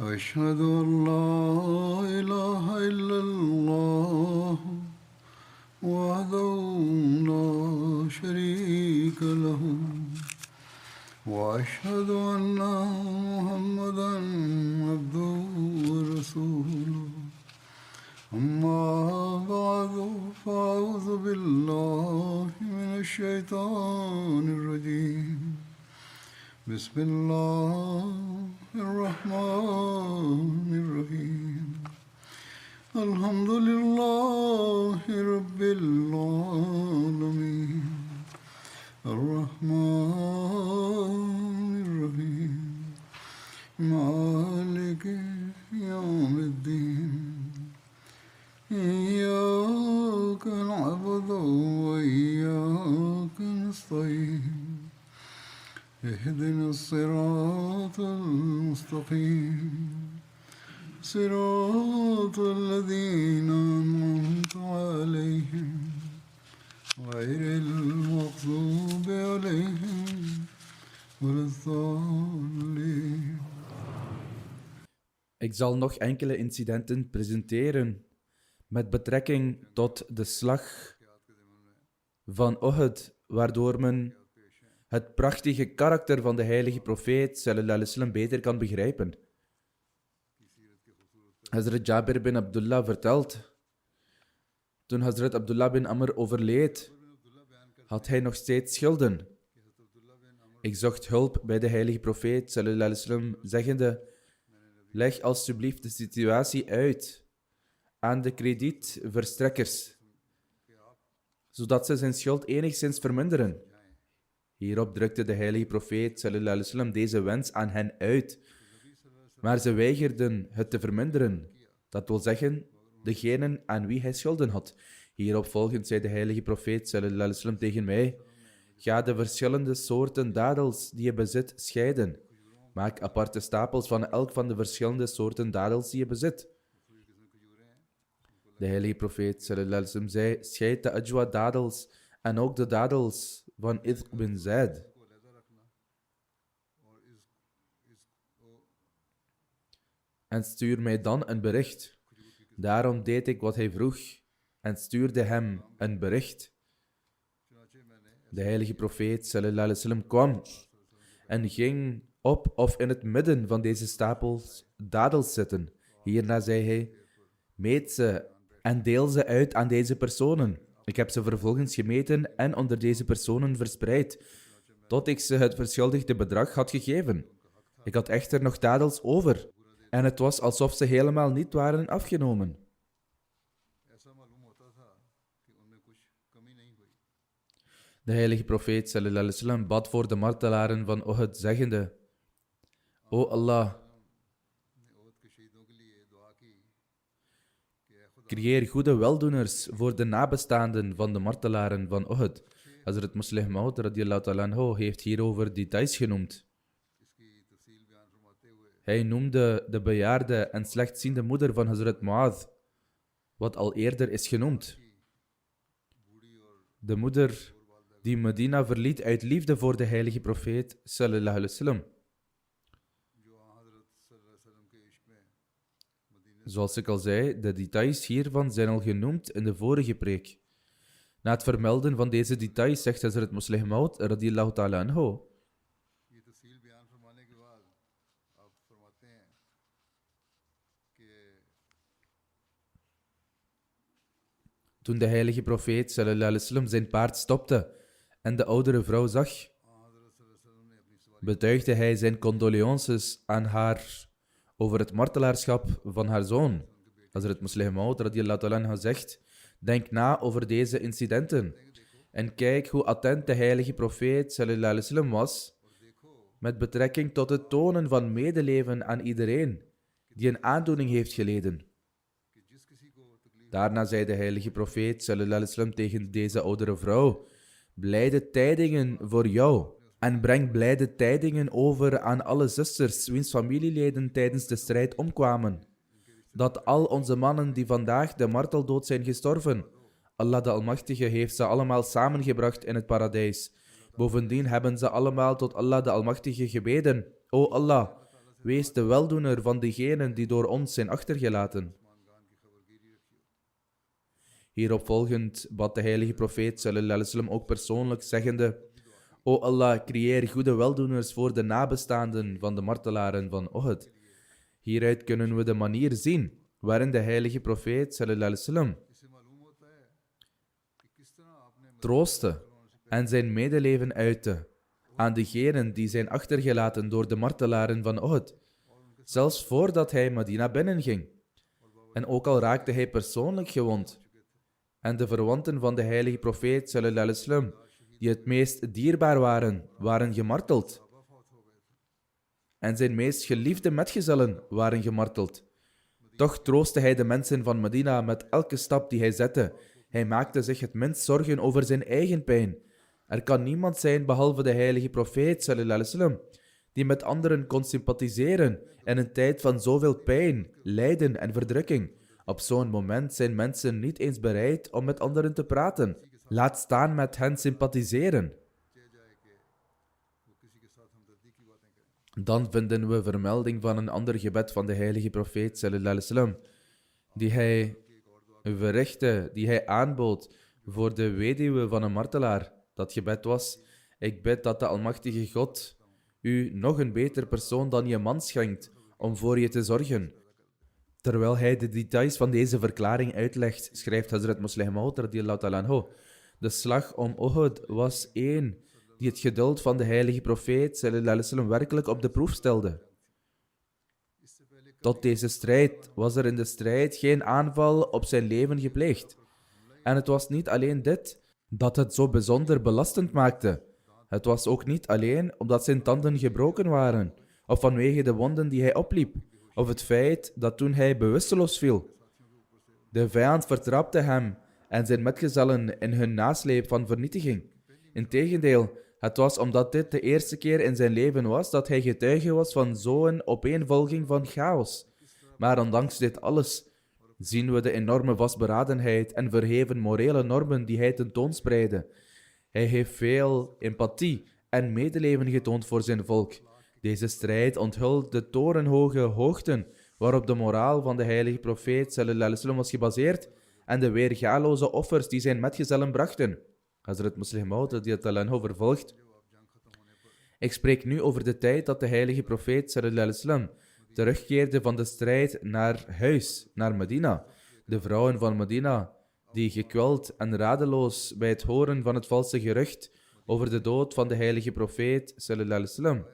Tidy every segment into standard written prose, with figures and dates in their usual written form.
أشهد أن لا إله إلا الله وحده لا شريك له وأشهد أن محمدا عبده ورسوله أما بعد فأعوذ بالله من الشيطان الرجيم بسم الله الرحمن الرحيم الحمد لله رب العالمين الرحمن الرحيم مالك يوم الدين إياك نعبد وإياك نستعين اهدنا الصراط المستقيم صراط الذين أنعمت عليهم غير المغضوب عليهم ولا الضالين. Ik zal nog enkele incidenten presenteren met betrekking tot de slag van Uhud, waardoor men het prachtige karakter van de heilige profeet sallallahu alaihi wasallam beter kan begrijpen. Hazrat Jabir bin Abdullah vertelt, toen Hazrat Abdullah bin Amr overleed, had hij nog steeds schulden. Ik zocht hulp bij de heilige profeet sallallahu alaihi wasallam, zeggende: leg alstublieft de situatie uit aan de kredietverstrekkers, zodat ze zijn schuld enigszins verminderen. Hierop drukte de heilige profeet sallallahu alaihi wasallam deze wens aan hen uit, maar ze weigerden het te verminderen. Dat wil zeggen, degenen aan wie hij schulden had. Hierop volgend zei de heilige profeet sallallahu alaihi wasallam tegen mij: ga de verschillende soorten dadels die je bezit scheiden. Maak aparte stapels van elk van de verschillende soorten dadels die je bezit. De heilige profeet sallallahu alaihi wasallam zei: scheid de ajwa dadels en ook de dadels van Idq bin Zaid. En stuur mij dan een bericht. Daarom deed ik wat hij vroeg en stuurde hem een bericht. De heilige profeet sallallahu alaihi wasallam kwam en ging op of in het midden van deze stapels dadels zitten. Hierna zei hij: meet ze en deel ze uit aan deze personen. Ik heb ze vervolgens gemeten en onder deze personen verspreid, tot ik ze het verschuldigde bedrag had gegeven. Ik had echter nog dadels over, en het was alsof ze helemaal niet waren afgenomen. De heilige profeet sallallahu alaihi wasallam bad voor de martelaren van Uhud, zeggende: O Allah, creëer goede weldoeners voor de nabestaanden van de martelaren van Uhud. Hazrat Muslih Maud radiyallahu ta'ala anhu heeft hierover details genoemd. Hij noemde de bejaarde en slechtziende moeder van Hazrat Mu'adh, wat al eerder is genoemd. De moeder die Medina verliet uit liefde voor de heilige profeet sallallahu alaihi wasallam. Zoals ik al zei, de details hiervan zijn al genoemd in de vorige preek. Na het vermelden van deze details zegt Hazrat Muslih Maud radiyallahu ta'ala anhu: toen de heilige profeet sallallahu alaihi wasallam zijn paard stopte en de oudere vrouw zag, betuigde hij zijn condolences aan haar over het martelaarschap van haar zoon. Hazrat Muslih Maud radiyallahu ta'ala anhu zegt: denk na over deze incidenten en kijk hoe attent de heilige profeet sallallahu alaihi wasallam was met betrekking tot het tonen van medeleven aan iedereen die een aandoening heeft geleden. Daarna zei de heilige profeet sallallahu alaihi wasallam tegen deze oudere vrouw: blijde tijdingen voor jou en breng blijde tijdingen over aan alle zusters wiens familieleden tijdens de strijd omkwamen. Dat al onze mannen die vandaag de marteldood zijn gestorven, Allah de Almachtige heeft ze allemaal samengebracht in het paradijs. Bovendien hebben ze allemaal tot Allah de Almachtige gebeden: O Allah, wees de weldoener van diegenen die door ons zijn achtergelaten. Hieropvolgend bad de heilige profeet sallallahu alaihi wasallam ook persoonlijk, zeggende: O Allah, creëer goede weldoeners voor de nabestaanden van de martelaren van Uhud. Hieruit kunnen we de manier zien waarin de heilige profeet sallallahu alaihi wasallam troostte en zijn medeleven uitte aan degenen die zijn achtergelaten door de martelaren van Uhud, zelfs voordat hij Medina binnenging. En ook al raakte hij persoonlijk gewond, en de verwanten van de heilige profeet sallallahu alaihi wasallam, die het meest dierbaar waren, waren gemarteld. En zijn meest geliefde metgezellen waren gemarteld. Toch troostte hij de mensen van Medina met elke stap die hij zette. Hij maakte zich het minst zorgen over zijn eigen pijn. Er kan niemand zijn behalve de heilige profeet sallallahu alaihi wasallam, die met anderen kon sympathiseren in een tijd van zoveel pijn, lijden en verdrukking. Op zo'n moment zijn mensen niet eens bereid om met anderen te praten. Laat staan met hen sympathiseren. Dan vinden we vermelding van een ander gebed van de heilige profeet sallallahu alaihi wasallam, die hij verrichtte, die hij aanbood voor de weduwe van een martelaar. Dat gebed was: ik bid dat de almachtige God u nog een beter persoon dan je man schenkt om voor je te zorgen. Terwijl hij de details van deze verklaring uitlegt, schrijft Hazrat Musleh Maud radiyallahu ta'ala anhu: de slag om Uhud was één die het geduld van de heilige profeet sallallahu alaihi wasallam werkelijk op de proef stelde. Tot deze strijd was er in de strijd geen aanval op zijn leven gepleegd. En het was niet alleen dit dat het zo bijzonder belastend maakte. Het was ook niet alleen omdat zijn tanden gebroken waren, of vanwege de wonden die hij opliep, of het feit dat toen hij bewusteloos viel, de vijand vertrapte hem en zijn metgezellen in hun nasleep van vernietiging. Integendeel, het was omdat dit de eerste keer in zijn leven was dat hij getuige was van zo'n opeenvolging van chaos. Maar ondanks dit alles zien we de enorme vastberadenheid en verheven morele normen die hij tentoonspreidde. Hij heeft veel empathie en medeleven getoond voor zijn volk. Deze strijd onthult de torenhoge hoogten waarop de moraal van de heilige profeet sallallahu alaihi wasallam was gebaseerd en de weergaloze offers die zijn metgezellen brachten. Hazrat Musleh Maud radiyallahu anhu vervolgt: ik spreek nu over de tijd dat de heilige profeet sallallahu alaihi wasallam terugkeerde van de strijd naar huis, naar Medina. De vrouwen van Medina, die gekweld en radeloos bij het horen van het valse gerucht over de dood van de heilige profeet sallallahu alaihi wasallam,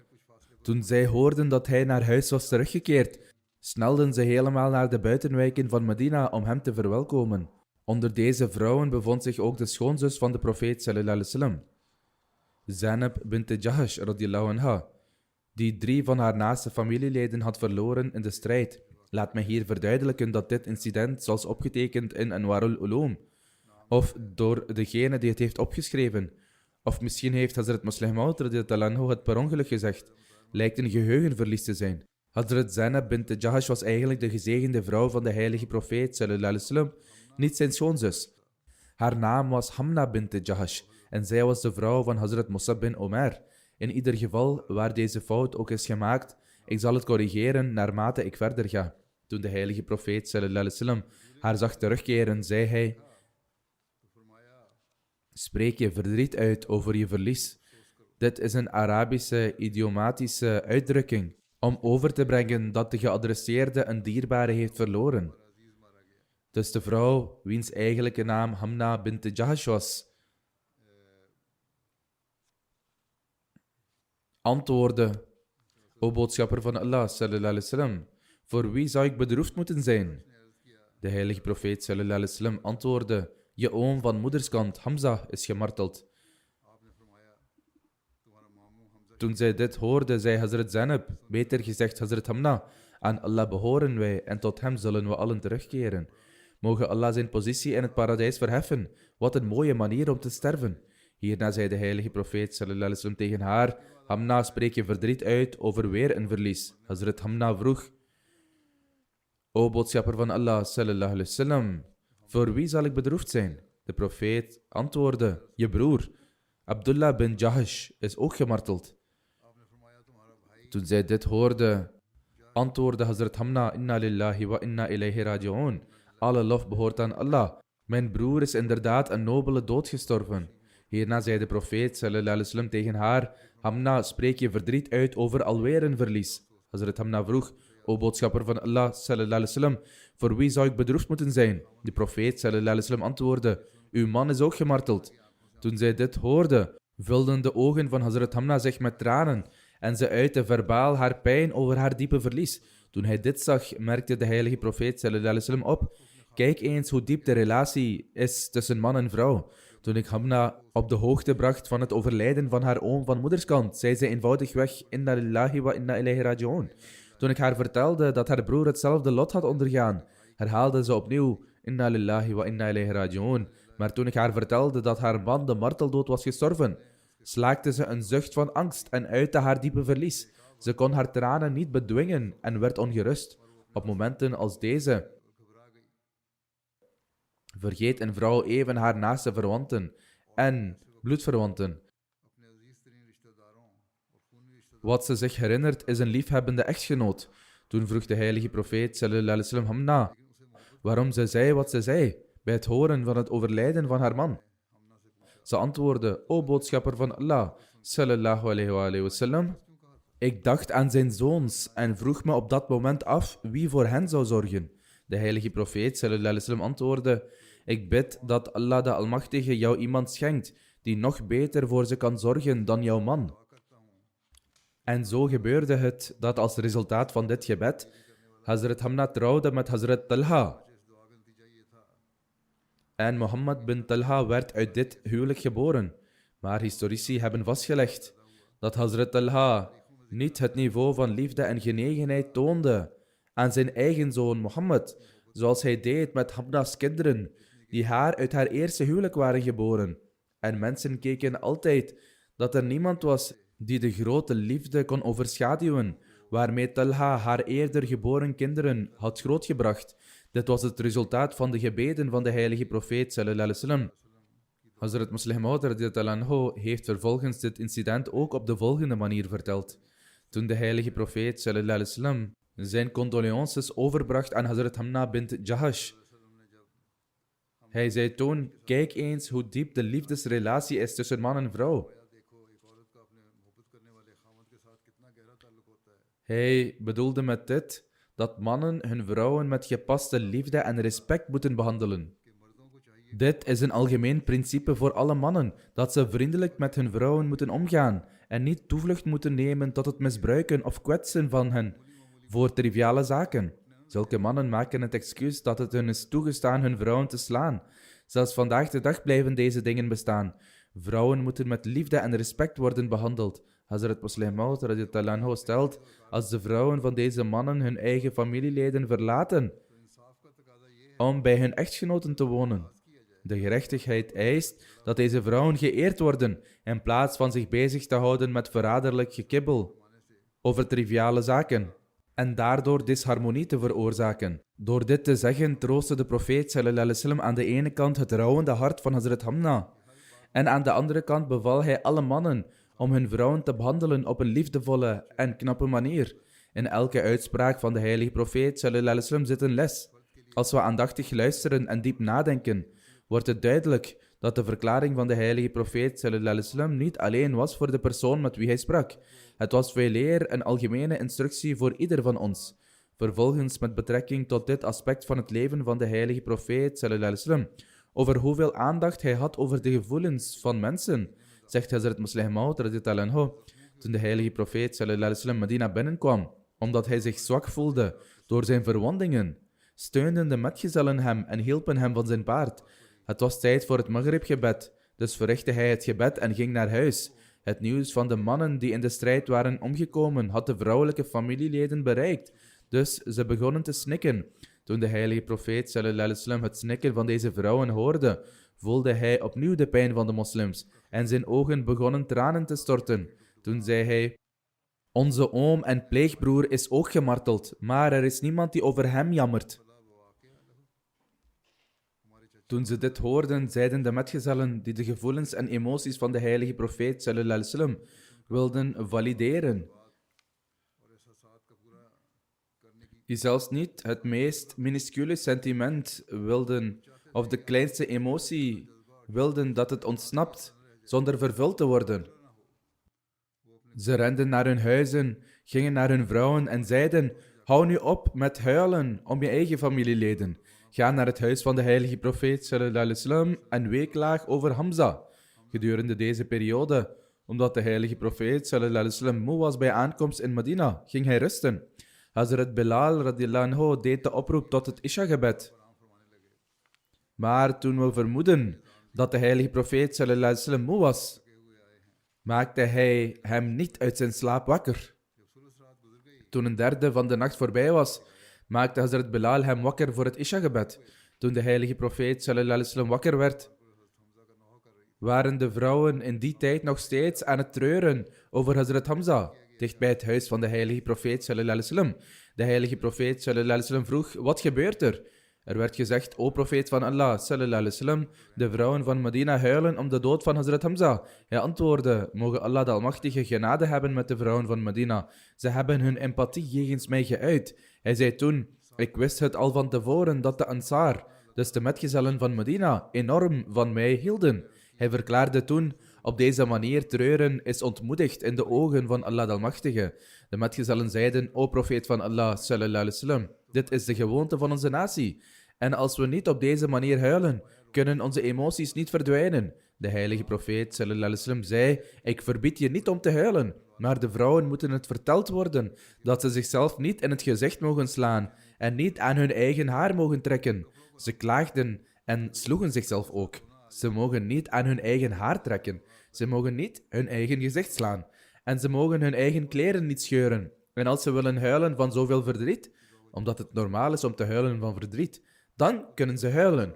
toen zij hoorden dat hij naar huis was teruggekeerd, snelden ze helemaal naar de buitenwijken van Medina om hem te verwelkomen. Onder deze vrouwen bevond zich ook de schoonzus van de profeet sallallahu alaihi wasallam, Zainab bint Jahash radiyallahu anha, die 3 van haar naaste familieleden had verloren in de strijd. Laat me hier verduidelijken dat dit incident, zoals opgetekend in Anwarul Ulum, of door degene die het heeft opgeschreven, of misschien heeft Hazrat Musleh Maud radiyallahu anhu het per ongeluk gezegd, lijkt een geheugenverlies te zijn. Hazrat Zainab bint Jahash was eigenlijk de gezegende vrouw van de heilige profeet sallallahu alaihi wasallam, niet zijn schoonzus. Haar naam was Hamna bint Jahash en zij was de vrouw van Hazrat Musab bin Omer. In ieder geval, waar deze fout ook is gemaakt, ik zal het corrigeren naarmate ik verder ga. Toen de heilige profeet sallallahu alaihi wasallam haar zag terugkeren, zei hij: spreek je verdriet uit over je verlies. Dit is een Arabische idiomatische uitdrukking om over te brengen dat de geadresseerde een dierbare heeft verloren. Dus de vrouw, wiens eigenlijke naam Hamna bint Jahash was, antwoordde: O boodschapper van Allah sallallahu alaihi wasallam, voor wie zou ik bedroefd moeten zijn? De heilige profeet sallallahu alaihi wasallam antwoordde: je oom van moederskant, Hamza, is gemarteld. Toen zij dit hoorde, zei Hazrat Zainab, beter gezegd Hazrat Hamna: aan Allah behoren wij en tot hem zullen we allen terugkeren. Mogen Allah zijn positie in het paradijs verheffen. Wat een mooie manier om te sterven. Hierna zei de heilige profeet sallallahu alaihi wasallam tegen haar: Hamna, spreek je verdriet uit over weer een verlies. Hazrat Hamna vroeg: O boodschapper van Allah sallallahu alaihi wasallam, voor wie zal ik bedroefd zijn? De profeet antwoordde: je broer, Abdullah bin Jahash, is ook gemarteld. Toen zij dit hoorde, Antwoordde Hazrat Hamna, inna lillahi wa inna ilayhi raji'un. Alle lof behoort aan Allah. Mijn broer is inderdaad een nobele dood gestorven. Hierna zei de profeet sallallahu alaihi wasallam tegen haar: Hamna, spreek je verdriet uit over alweer een verlies. Hazrat Hamna vroeg: O boodschapper van Allah sallallahu alaihi wasallam, voor wie zou ik bedroefd moeten zijn? De profeet sallallahu alaihi wasallam antwoordde: Uw man is ook gemarteld. Toen zij dit hoorde, vulden de ogen van Hazrat Hamna zich met tranen en ze uitte verbaal haar pijn over haar diepe verlies. Toen hij dit zag, merkte de heilige profeet sallallahu alaihi wasallam op: Kijk eens hoe diep de relatie is tussen man en vrouw. Toen ik Hamna op de hoogte bracht van het overlijden van haar oom van moederskant, zei ze eenvoudigweg: Inna lillahi wa inna ilayhi raji'un. Toen ik haar vertelde dat haar broer hetzelfde lot had ondergaan, herhaalde ze opnieuw: Inna lillahi wa inna ilayhi raji'un. Maar toen ik haar vertelde dat haar man de marteldood was gestorven, slaakte ze een zucht van angst en uitte haar diepe verlies. Ze kon haar tranen niet bedwingen en werd ongerust. Op momenten als deze vergeet een vrouw even haar naaste verwanten en bloedverwanten. Wat ze zich herinnert is een liefhebbende echtgenoot. Toen vroeg de heilige profeet sallallahu alaihi wasallam Hamna waarom ze zei wat ze zei bij het horen van het overlijden van haar man. Ze antwoordde: O boodschapper van Allah sallallahu alaihi wasallam, ik dacht aan zijn zoons en vroeg me op dat moment af wie voor hen zou zorgen. De heilige profeet sallallahu alaihi wasallam antwoordde: Ik bid dat Allah de Almachtige jou iemand schenkt die nog beter voor ze kan zorgen dan jouw man. En zo gebeurde het dat als resultaat van dit gebed Hazrat Hamna trouwde met Hazrat Talha. En Mohammed bin Talha werd uit dit huwelijk geboren. Maar historici hebben vastgelegd dat Hazrat Talha niet het niveau van liefde en genegenheid toonde aan zijn eigen zoon Mohammed, zoals hij deed met Hamna's kinderen, die uit haar eerste huwelijk waren geboren. En mensen keken altijd dat er niemand was die de grote liefde kon overschaduwen, waarmee Talha haar eerder geboren kinderen had grootgebracht. Dit was het resultaat van de gebeden van de heilige profeet sallallahu alaihi wasallam. Hazrat Musleh Maud radiyallahu anhu heeft vervolgens dit incident ook op de volgende manier verteld. Toen de heilige profeet sallallahu alaihi wasallam zijn condolences overbracht aan Hazrat Hamna bint Jahash, hij zei toen: Kijk eens hoe diep de liefdesrelatie is tussen man en vrouw. Hij bedoelde met dit dat mannen hun vrouwen met gepaste liefde en respect moeten behandelen. Dit is een algemeen principe voor alle mannen, dat ze vriendelijk met hun vrouwen moeten omgaan en niet toevlucht moeten nemen tot het misbruiken of kwetsen van hen voor triviale zaken. Zulke mannen maken het excuus dat het hun is toegestaan hun vrouwen te slaan. Zelfs vandaag de dag blijven deze dingen bestaan. Vrouwen moeten met liefde en respect worden behandeld. Hazrat Musleh Maud radiyallahu anhu stelt: als de vrouwen van deze mannen hun eigen familieleden verlaten om bij hun echtgenoten te wonen, de gerechtigheid eist dat deze vrouwen geëerd worden in plaats van zich bezig te houden met verraderlijk gekibbel over triviale zaken en daardoor disharmonie te veroorzaken. Door dit te zeggen troostte de profeet sallallahu alaihi wasallam aan de ene kant het rouwende hart van Hazrat Hamna en aan de andere kant beval hij alle mannen om hun vrouwen te behandelen op een liefdevolle en knappe manier. In elke uitspraak van de heilige profeet sallallahu alaihi wasallam zit een les. Als we aandachtig luisteren en diep nadenken, wordt het duidelijk dat de verklaring van de heilige profeet sallallahu alaihi wasallam niet alleen was voor de persoon met wie hij sprak. Het was veeleer een algemene instructie voor ieder van ons. Vervolgens, met betrekking tot dit aspect van het leven van de heilige profeet sallallahu alaihi wasallam, over hoeveel aandacht hij had over de gevoelens van mensen, zegt Hazrat Musleh Maud radiyallahu anhu: toen de heilige profeet sallallahu alaihi wasallam Medina binnenkwam, omdat hij zich zwak voelde door zijn verwondingen, steunden de metgezellen hem en hielpen hem van zijn paard. Het was tijd voor het Maghrib-gebed, dus verrichtte hij het gebed en ging naar huis. Het nieuws van de mannen die in de strijd waren omgekomen had de vrouwelijke familieleden bereikt, dus ze begonnen te snikken. Toen de heilige profeet sallallahu alaihi wasallam het snikken van deze vrouwen hoorde, voelde hij opnieuw de pijn van de moslims en zijn ogen begonnen tranen te storten. Toen zei hij: Onze oom en pleegbroer is ook gemarteld, maar er is niemand die over hem jammert. Toen ze dit hoorden, zeiden de metgezellen die de gevoelens en emoties van de heilige profeet sallallahu alaihi wasallam wilden valideren: die zelfs niet het meest minuscule sentiment wilden of de kleinste emotie wilden dat het ontsnapt zonder vervuld te worden. Ze renden naar hun huizen, gingen naar hun vrouwen en zeiden: hou nu op met huilen om je eigen familieleden. Ga naar het huis van de heilige profeet sallallahu alaihi wasallam en weeklaag over Hamza. Gedurende deze periode, omdat de heilige profeet sallallahu alaihi wasallam moe was bij aankomst in Medina, ging hij rusten. Hazrat Bilal radiyallahu anhu deed de oproep tot het Isha-gebed. Maar toen we vermoeden dat de heilige profeet sallallahu alaihi wasallam moe was, maakte hij hem niet uit zijn slaap wakker. Toen een derde van de nacht voorbij was, maakte Hazrat Bilal hem wakker voor het Isha-gebed. Toen de heilige profeet sallallahu alaihi wasallam wakker werd, waren de vrouwen in die tijd nog steeds aan het treuren over Hazrat Hamza, dicht bij het huis van de heilige profeet sallallahu alaihi wasallam. De heilige profeet sallallahu alaihi wasallam vroeg: wat gebeurt er? Er werd gezegd: o profeet van Allah sallallahu alaihi wasallam, de vrouwen van Medina huilen om de dood van Hazrat Hamza. Hij antwoordde: mogen Allah de Almachtige genade hebben met de vrouwen van Medina. Ze hebben hun empathie jegens mij geuit. Hij zei toen: ik wist het al van tevoren dat de Ansar, dus de metgezellen van Medina, enorm van mij hielden. Hij verklaarde toen: op deze manier treuren is ontmoedigd in de ogen van Allah de Almachtige. De metgezellen zeiden: o profeet van Allah sallallahu alaihi wasallam, dit is de gewoonte van onze natie. En als we niet op deze manier huilen, kunnen onze emoties niet verdwijnen. De heilige profeet sallallahu alaihi wasallam zei: ik verbied je niet om te huilen, maar de vrouwen moeten het verteld worden dat ze zichzelf niet in het gezicht mogen slaan en niet aan hun eigen haar mogen trekken. Ze klaagden en sloegen zichzelf ook. Ze mogen niet aan hun eigen haar trekken. Ze mogen niet hun eigen gezicht slaan. En ze mogen hun eigen kleren niet scheuren. En als ze willen huilen van zoveel verdriet, omdat het normaal is om te huilen van verdriet, dan kunnen ze huilen.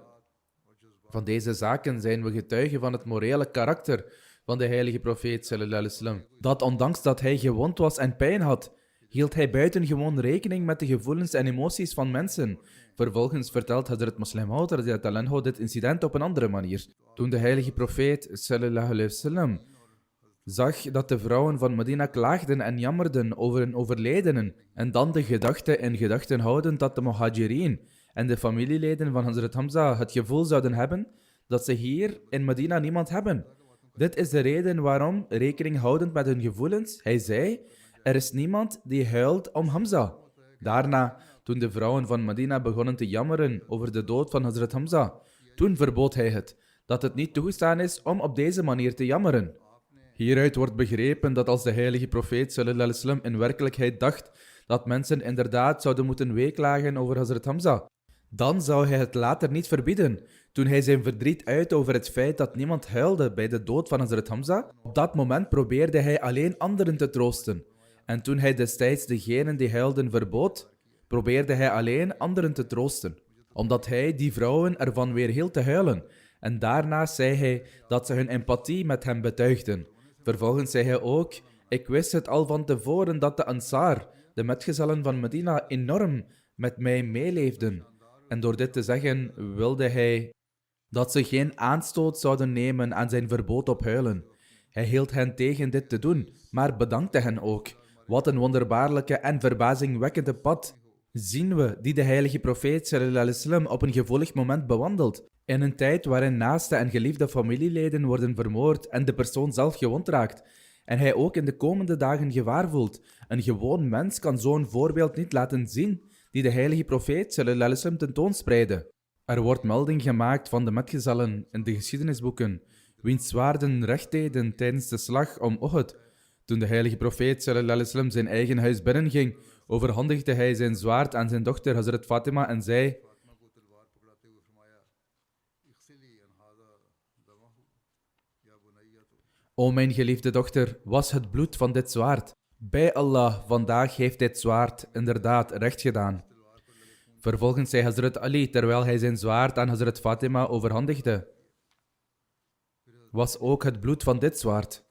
Van deze zaken zijn we getuigen van het morele karakter van de heilige profeet sallallahu alaihi wasallam. Dat ondanks dat hij gewond was en pijn had, hield hij buitengewoon rekening met de gevoelens en emoties van mensen. Vervolgens vertelt Hazrat Muslim Maud radiyallahu anhu dit incident op een andere manier. Toen de heilige profeet sallallahu alaihi wasallam zag dat de vrouwen van Medina klaagden en jammerden over hun overledenen en dan de gedachte in gedachten houden dat de Muhajirin en de familieleden van Hazrat Hamza het gevoel zouden hebben dat ze hier in Medina niemand hebben. Dit is de reden waarom, rekening houdend met hun gevoelens, hij zei: er is niemand die huilt om Hamza. Daarna, toen de vrouwen van Medina begonnen te jammeren over de dood van Hazrat Hamza, toen verbood hij het, dat het niet toegestaan is om op deze manier te jammeren. Hieruit wordt begrepen dat als de heilige profeet sallallahu alaihi wasallam in werkelijkheid dacht dat mensen inderdaad zouden moeten weeklagen over Hazrat Hamza, dan zou hij het later niet verbieden. Toen hij zijn verdriet uitte over het feit dat niemand huilde bij de dood van Hazrat Hamza, op dat moment probeerde hij alleen anderen te troosten. En toen hij destijds degenen die huilden verbood, probeerde hij alleen anderen te troosten, omdat hij die vrouwen ervan weerhield te huilen. En daarna zei hij dat ze hun empathie met hem betuigden. Vervolgens zei hij ook: ik wist het al van tevoren dat de Ansar, de metgezellen van Medina, enorm met mij meeleefden. En door dit te zeggen wilde hij dat ze geen aanstoot zouden nemen aan zijn verbod op huilen. Hij hield hen tegen dit te doen, maar bedankte hen ook. Wat een wonderbaarlijke en verbazingwekkende pad zien we die de heilige profeet sallallahu alaihi wasallam op een gevoelig moment bewandelt. In een tijd waarin naaste en geliefde familieleden worden vermoord en de persoon zelf gewond raakt. En hij ook in de komende dagen gevaar voelt. Een gewoon mens kan zo'n voorbeeld niet laten zien die de heilige profeet sallallahu alaihi wasallam tentoonspreidde. Er wordt melding gemaakt van de metgezellen in de geschiedenisboeken, wiens zwaarden recht deden tijdens de slag om Uhud. Toen de heilige profeet sallallahu alaihi wasallam zijn eigen huis binnenging, overhandigde hij zijn zwaard aan zijn dochter Hazrat Fatima en zei: O mijn geliefde dochter, was het bloed van dit zwaard. Bij Allah, vandaag heeft dit zwaard inderdaad recht gedaan. Vervolgens zei Hazrat Ali, terwijl hij zijn zwaard aan Hazrat Fatima overhandigde: was ook het bloed van dit zwaard.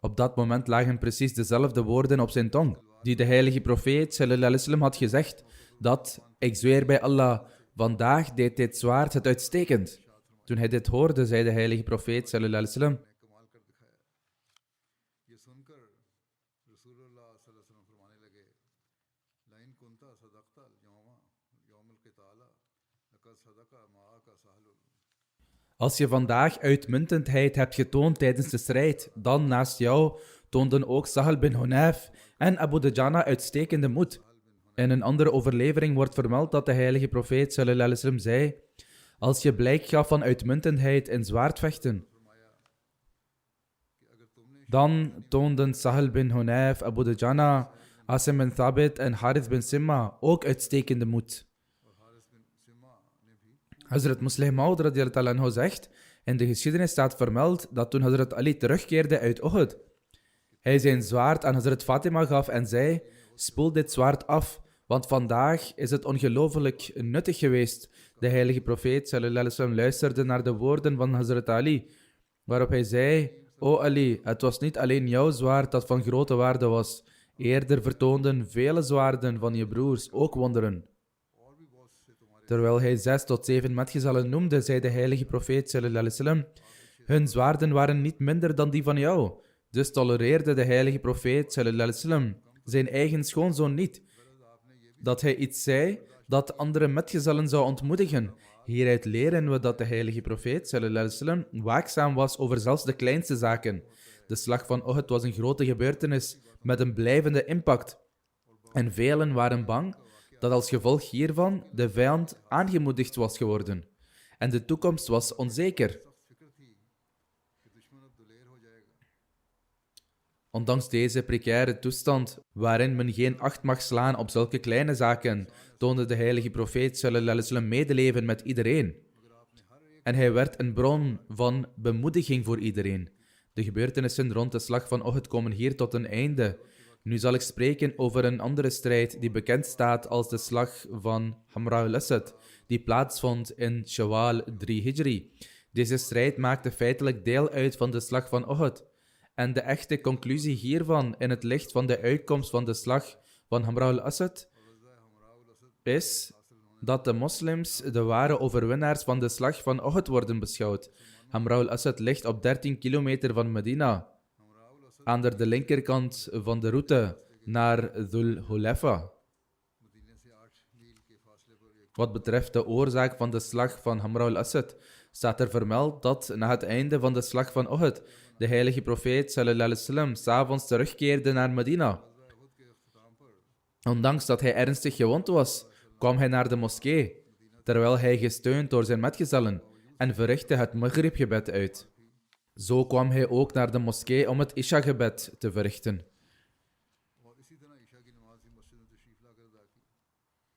Op dat moment lagen precies dezelfde woorden op zijn tong, die de heilige profeet sallallahu alaihi wasallam had gezegd, dat, ik zweer bij Allah, vandaag deed dit zwaard het uitstekend. Toen hij dit hoorde, zei de heilige profeet sallallahu alaihi wasallam: Als je vandaag uitmuntendheid hebt getoond tijdens de strijd, dan naast jou toonden ook Sahal bin Hunayf en Abu Dujana uitstekende moed. In een andere overlevering wordt vermeld dat de heilige profeet sallallahu alaihi wasallam zei: als je blijk gaf van uitmuntendheid in zwaardvechten, dan toonden Sahal bin Hunayf, Abu Dujana, Asim bin Thabit en Harith bin Simma ook uitstekende moed. Hazrat Musleh Maud radiyallahu anhu zegt: in de geschiedenis staat vermeld dat toen Hazrat Ali terugkeerde uit Uhud, hij zijn zwaard aan Hazrat Fatima gaf en zei: spoel dit zwaard af, want vandaag is het ongelooflijk nuttig geweest. De heilige profeet sallallahu alaihi wasallam luisterde naar de woorden van Hazrat Ali, waarop hij zei: O Ali, het was niet alleen jouw zwaard dat van grote waarde was. Eerder vertoonden vele zwaarden van je broers ook wonderen. Terwijl hij 6 tot 7 metgezellen noemde, zei de heilige profeet sallallahu alaihi wasallam: hun zwaarden waren niet minder dan die van jou. Dus tolereerde de heilige profeet sallallahu alaihi wasallam zijn eigen schoonzoon niet, dat hij iets zei dat andere metgezellen zou ontmoedigen. Hieruit leren we dat de heilige profeet sallallahu alaihi wasallam waakzaam was over zelfs de kleinste zaken. De slag van Uhud was een grote gebeurtenis met een blijvende impact. En velen waren bang dat als gevolg hiervan de vijand aangemoedigd was geworden. En de toekomst was onzeker. Ondanks deze precaire toestand, waarin men geen acht mag slaan op zulke kleine zaken, toonde de heilige profeet sallallahu alaihi wasallam medeleven met iedereen. En hij werd een bron van bemoediging voor iedereen. De gebeurtenissen rond de slag van Uhud komen hier tot een einde. Nu zal ik spreken over een andere strijd die bekend staat als de slag van Hamra al-Asad, die plaatsvond in Shawwal 3 Hijri. Deze strijd maakte feitelijk deel uit van de slag van Uhud. En de echte conclusie hiervan in het licht van de uitkomst van de slag van Hamra al-Asad is dat de moslims de ware overwinnaars van de slag van Uhud worden beschouwd. Hamra al-Asad ligt op 13 kilometer van Medina, aan de linkerkant van de route naar Dhul Hulaifa. Wat betreft de oorzaak van de slag van Hamra al-Asad, staat er vermeld dat na het einde van de slag van Uhud de heilige profeet sallallahu alaihi wasallam 's avonds terugkeerde naar Medina. Ondanks dat hij ernstig gewond was, kwam hij naar de moskee, terwijl hij gesteund door zijn metgezellen, en verrichtte het Maghrib-gebed uit. Zo kwam hij ook naar de moskee om het Isha-gebed te verrichten.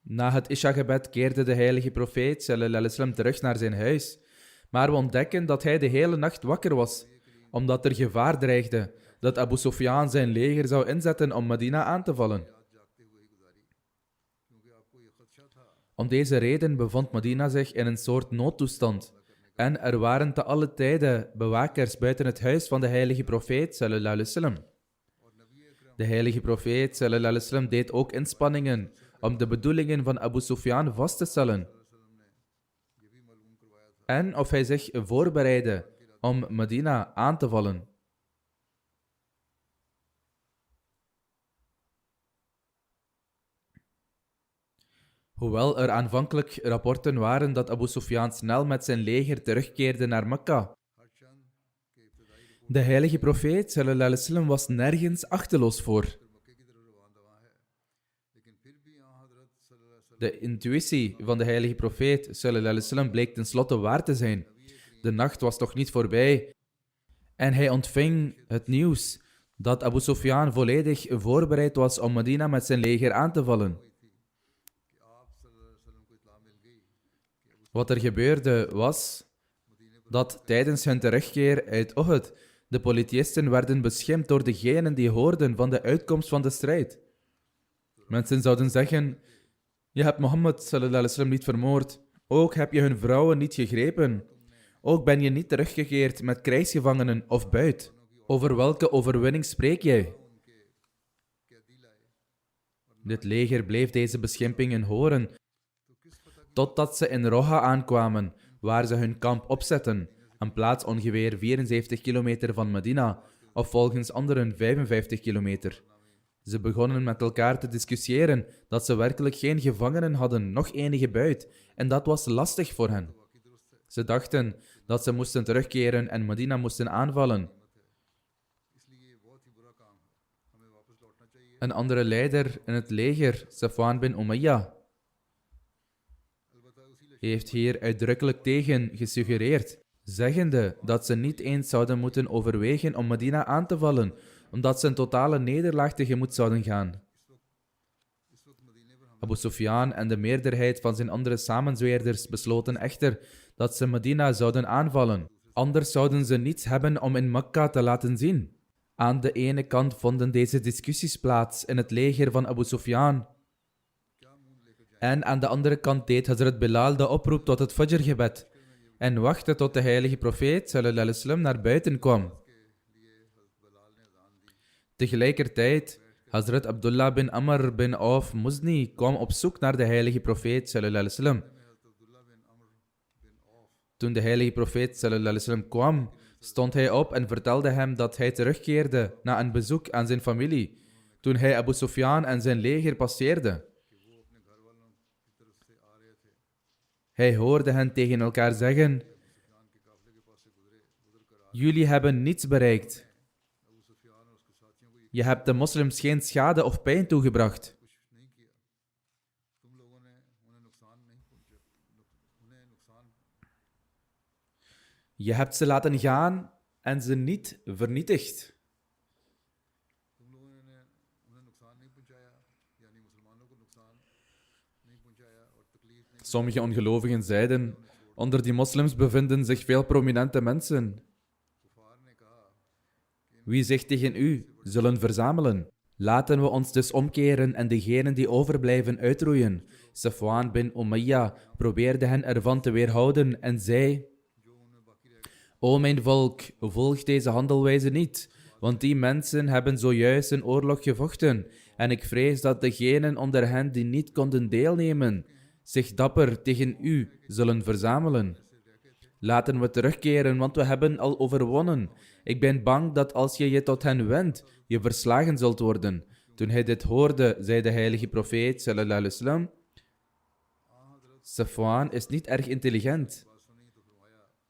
Na het Isha-gebed keerde de heilige profeet sallallahu alaihi wasallam terug naar zijn huis, maar we ontdekken dat hij de hele nacht wakker was, omdat er gevaar dreigde dat Abu Sufyan zijn leger zou inzetten om Medina aan te vallen. Om deze reden bevond Medina zich in een soort noodtoestand en er waren te alle tijden bewakers buiten het huis van de heilige profeet sallallahu alaihi wasallam. De heilige profeet sallallahu alaihi wasallam deed ook inspanningen om de bedoelingen van Abu Sufyan vast te stellen en of hij zich voorbereidde om Medina aan te vallen. Hoewel er aanvankelijk rapporten waren dat Abu Sufyan snel met zijn leger terugkeerde naar Mekka, de heilige profeet sallallahu alaihi wasallam was nergens achteloos voor. De intuïtie van de heilige profeet sallallahu alaihi wasallam bleek tenslotte waar te zijn. De nacht was nog niet voorbij en hij ontving het nieuws dat Abu Sufyan volledig voorbereid was om Medina met zijn leger aan te vallen. Wat er gebeurde was dat tijdens hun terugkeer uit Uhud de polytheïsten werden beschimpt door degenen die hoorden van de uitkomst van de strijd. Mensen zouden zeggen: je hebt Mohammed sallallahu alaihi wasallam niet vermoord, ook heb je hun vrouwen niet gegrepen, ook ben je niet teruggekeerd met krijgsgevangenen of buit. Over welke overwinning spreek jij? Dit leger bleef deze beschimpingen horen, totdat ze in Roha aankwamen, waar ze hun kamp opzetten, een plaats ongeveer 74 kilometer van Medina, of volgens anderen 55 kilometer. Ze begonnen met elkaar te discussiëren dat ze werkelijk geen gevangenen hadden, nog enige buit, en dat was lastig voor hen. Ze dachten dat ze moesten terugkeren en Medina moesten aanvallen. Een andere leider in het leger, Safwan bin Umayya, heeft hier uitdrukkelijk tegen gesuggereerd, zeggende dat ze niet eens zouden moeten overwegen om Medina aan te vallen, omdat ze een totale nederlaag tegemoet zouden gaan. Abu Sufyan en de meerderheid van zijn andere samenzweerders besloten echter dat ze Medina zouden aanvallen. Anders zouden ze niets hebben om in Mekka te laten zien. Aan de ene kant vonden deze discussies plaats in het leger van Abu Sufyan. En aan de andere kant deed Hazrat Bilal de oproep tot het Fajr-gebed en wachtte tot de heilige profeet sallallahu alaihi wasallam naar buiten kwam. Tegelijkertijd, Hazrat Abdullah bin Amr bin Auf Muzni kwam op zoek naar de heilige profeet sallallahu alaihi wasallam. Toen de heilige profeet sallallahu alaihi wasallam kwam, stond hij op en vertelde hem dat hij terugkeerde na een bezoek aan zijn familie, toen hij Abu Sufyan en zijn leger passeerde. Hij hoorde hen tegen elkaar zeggen: jullie hebben niets bereikt. Je hebt de moslims geen schade of pijn toegebracht. Je hebt ze laten gaan en ze niet vernietigd. Sommige ongelovigen zeiden: onder die moslims bevinden zich veel prominente mensen. Wie zich tegen u zullen verzamelen? Laten we ons dus omkeren en degenen die overblijven uitroeien. Safwan bin Umayya probeerde hen ervan te weerhouden en zei: O mijn volk, volg deze handelwijze niet, want die mensen hebben zojuist een oorlog gevochten en ik vrees dat degenen onder hen die niet konden deelnemen zich dapper tegen u zullen verzamelen. Laten we terugkeren, want we hebben al overwonnen. Ik ben bang dat als je je tot hen wendt, je verslagen zult worden. Toen hij dit hoorde, zei de heilige profeet sallallahu alaihi wasallam: Safwan is niet erg intelligent.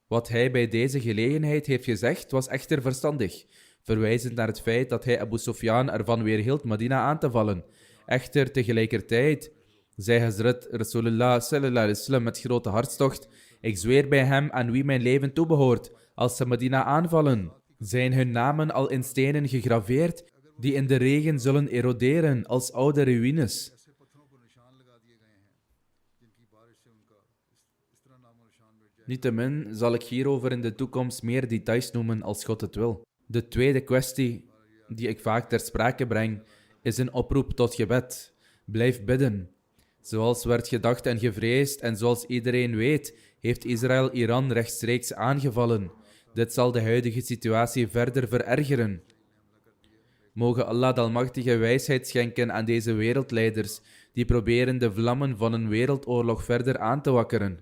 Wat hij bij deze gelegenheid heeft gezegd, was echter verstandig, verwijzend naar het feit dat hij Abu Sufyan ervan weerhield Medina aan te vallen. Echter, tegelijkertijd zei Hazrat Rasulullah sallallahu alaihi wasallam met grote hartstocht: ik zweer bij hem aan wie mijn leven toebehoort, als ze Medina aanvallen, zijn hun namen al in stenen gegraveerd, die in de regen zullen eroderen als oude ruïnes. Niettemin zal ik hierover in de toekomst meer details noemen als God het wil. De tweede kwestie die ik vaak ter sprake breng, is een oproep tot gebed. Blijf bidden. Zoals werd gedacht en gevreesd en zoals iedereen weet, heeft Israël Iran rechtstreeks aangevallen. Dit zal de huidige situatie verder verergeren. Mogen Allah de Almachtige wijsheid schenken aan deze wereldleiders die proberen de vlammen van een wereldoorlog verder aan te wakkeren.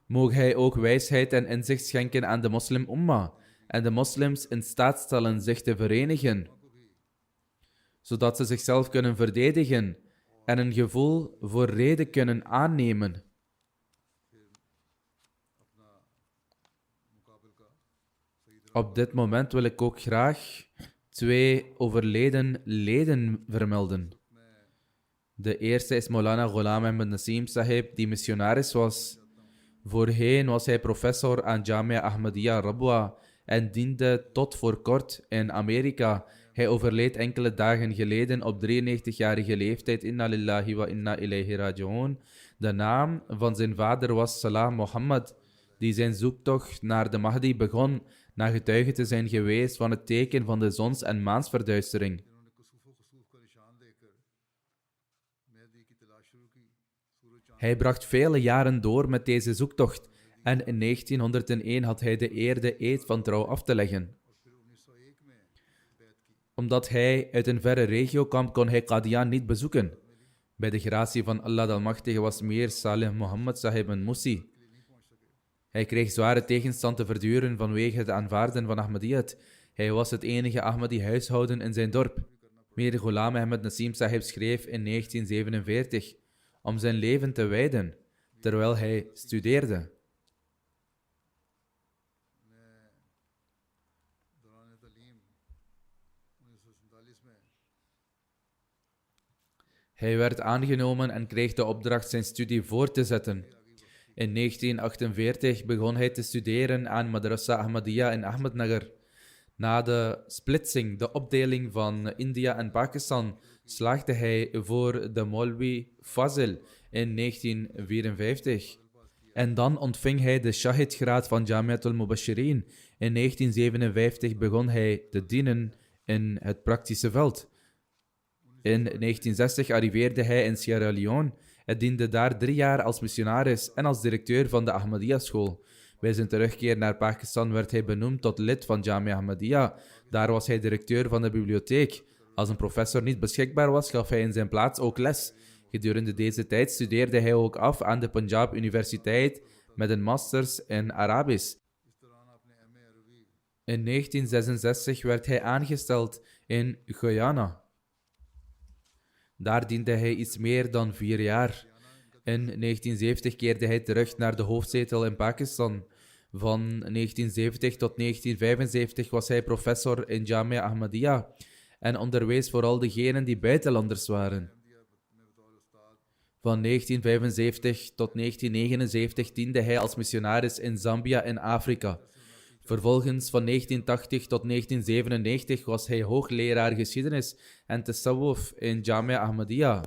Mogen Hij ook wijsheid en inzicht schenken aan de moslim-umma en de moslims in staat stellen zich te verenigen, zodat ze zichzelf kunnen verdedigen en een gevoel voor reden kunnen aannemen. Op dit moment wil ik ook graag 2 overleden leden vermelden. De eerste is Maulana Ghulam Ahmad Nasim Sahib, die missionaris was. Voorheen was hij professor aan Jamia Ahmadiyya Rabwa en diende tot voor kort in Amerika. Hij overleed enkele dagen geleden op 93-jarige leeftijd. Inna lillahi wa inna ilayhi raji'un. De naam van zijn vader was Salah Mohammed, die zijn zoektocht naar de Mahdi begon na getuige te zijn geweest van het teken van de zons- en maansverduistering. Hij bracht vele jaren door met deze zoektocht en in 1901 had hij de eer de eed van trouw af te leggen. Omdat hij uit een verre regio kwam, kon hij Qadian niet bezoeken. Bij de gratie van Allah de Almachtige was Mir Saleh Muhammad Sahib een Musi. Hij kreeg zware tegenstand te verduren vanwege het aanvaarden van Ahmadiyyat. Hij was het enige Ahmadi huishouden in zijn dorp. Mir Ghulam Ahmad Nasim Sahib schreef in 1947 om zijn leven te wijden terwijl hij studeerde. Hij werd aangenomen en kreeg de opdracht zijn studie voor te zetten. In 1948 begon hij te studeren aan Madrasa Ahmadiyya in Ahmednagar. Na de splitsing, de opdeling van India en Pakistan, slaagde hij voor de Maulvi Fazil in 1954. En dan ontving hij de Shahid-graad van Jamiatul Mubashirin. In 1957 begon hij te dienen in het praktische veld. In 1960 arriveerde hij in Sierra Leone en diende daar 3 jaar als missionaris en als directeur van de Ahmadiyya-school. Bij zijn terugkeer naar Pakistan werd hij benoemd tot lid van Jamia Ahmadiyya. Daar was hij directeur van de bibliotheek. Als een professor niet beschikbaar was, gaf hij in zijn plaats ook les. Gedurende deze tijd studeerde hij ook af aan de Punjab Universiteit met een masters in Arabisch. In 1966 werd hij aangesteld in Guyana. Daar diende hij iets meer dan 4 jaar. In 1970 keerde hij terug naar de hoofdzetel in Pakistan. Van 1970 tot 1975 was hij professor in Jamia Ahmadiyya en onderwees vooral degenen die buitenlanders waren. Van 1975 tot 1979 diende hij als missionaris in Zambia in Afrika. Vervolgens van 1980 tot 1997 was hij hoogleraar geschiedenis en tasawwuf in Jamia Ahmadiyya.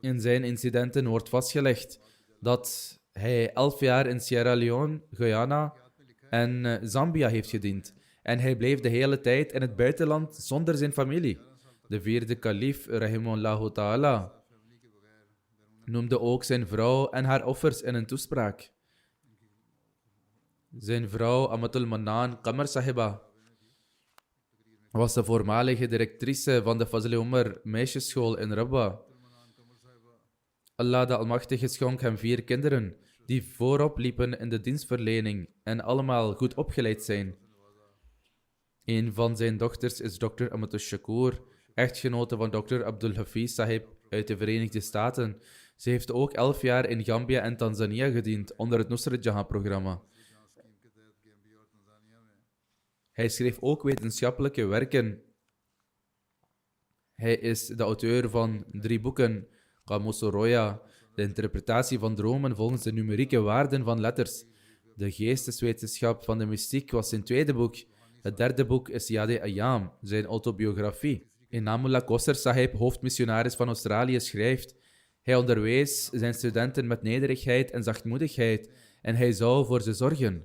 In zijn incidenten wordt vastgelegd dat hij 11 jaar in Sierra Leone, Guyana en Zambia heeft gediend. En hij bleef de hele tijd in het buitenland zonder zijn familie. De 4e kalif, rahimahullah ta'ala, noemde ook zijn vrouw en haar offers in een toespraak. Zijn vrouw, Amatul Mannan Qamar Sahiba, was de voormalige directrice van de Fazl Umar meisjesschool in Rabwa. Allah de Almachtige schonk hem 4 kinderen, die voorop liepen in de dienstverlening en allemaal goed opgeleid zijn. Een van zijn dochters is Dr. Amatul Shakur, echtgenote van Dr. Abdul Hafiz Sahib uit de Verenigde Staten. Ze heeft ook 11 jaar in Gambia en Tanzania gediend onder het Nusrat Jahan-programma. Hij schreef ook wetenschappelijke werken. Hij is de auteur van 3 boeken, Qamus Roya, de interpretatie van dromen volgens de numerieke waarden van letters. De geesteswetenschap van de mystiek was zijn 2e boek. Het 3e boek is Yad-e Ayyam, zijn autobiografie. Inamullah Koster Sahib, hoofdmissionaris van Australië, schrijft: hij onderwees zijn studenten met nederigheid en zachtmoedigheid en hij zou voor ze zorgen.